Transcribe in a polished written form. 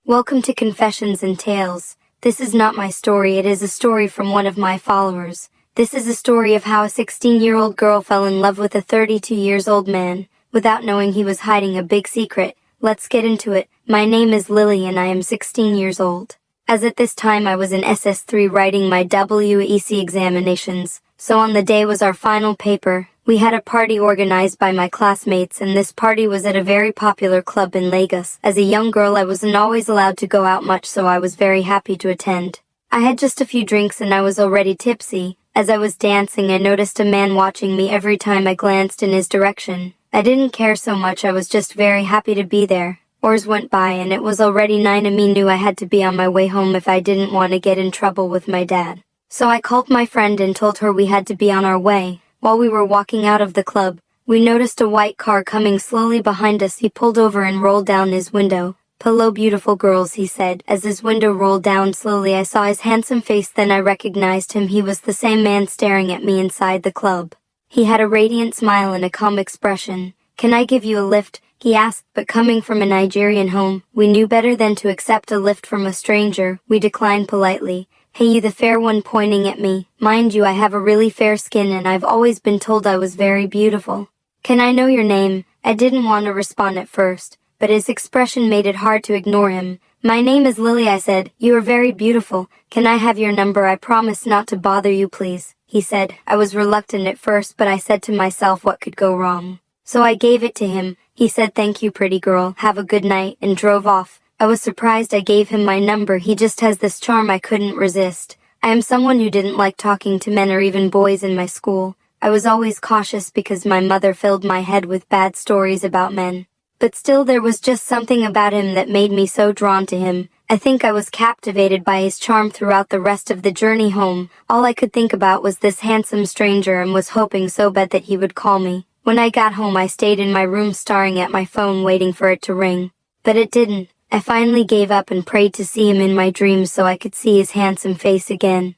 Welcome to Confessions and Tales. This is not my story, it is a story from one of my followers. This is a story of how a 16-year-old girl fell in love with a 32-years-old man, without knowing he was hiding a big secret. Let's get into it. My name is Lily and I am 16 years old. As at this time I was in SS3 writing my WEC examinations, so on the day was our final paper. We had a party organized by my classmates, and this party was at a very popular club in Lagos. As a young girl I wasn't always allowed to go out much, so I was very happy to attend. I had just a few drinks and I was already tipsy. As I was dancing I noticed a man watching me every time I glanced in his direction. I didn't care so much, I was just very happy to be there. Hours went by and it was already 9 and me knew I had to be on my way home if I didn't want to get in trouble with my dad. So I called my friend and told her we had to be on our way. While we were walking out of the club, we noticed a white car coming slowly behind us. He pulled over and rolled down his window. "Hello beautiful girls," he said. As his window rolled down slowly I saw his handsome face, then I recognized him. He was the same man staring at me inside the club. He had a radiant smile and a calm expression. "Can I give you a lift?" he asked, but coming from a Nigerian home, we knew better than to accept a lift from a stranger. We declined politely. "Hey you the fair one," pointing at me. "Mind you, I have a really fair skin and I've always been told I was very beautiful. Can I know your name?" I didn't want to respond at first, but his expression made it hard to ignore him. "My name is Lily," I said. "You are very beautiful. Can I have your number? I promise not to bother you, please," he said. I was reluctant at first, but I said to myself what could go wrong. So I gave it to him. He said, "Thank you pretty girl, have a good night," and drove off. I was surprised I gave him my number. He just has this charm I couldn't resist. I am someone who didn't like talking to men or even boys in my school. I was always cautious because my mother filled my head with bad stories about men. But still there was just something about him that made me so drawn to him. I think I was captivated by his charm throughout the rest of the journey home. All I could think about was this handsome stranger and was hoping so bad that he would call me. When I got home I stayed in my room staring at my phone waiting for it to ring. But it didn't. I finally gave up and prayed to see him in my dreams so I could see his handsome face again.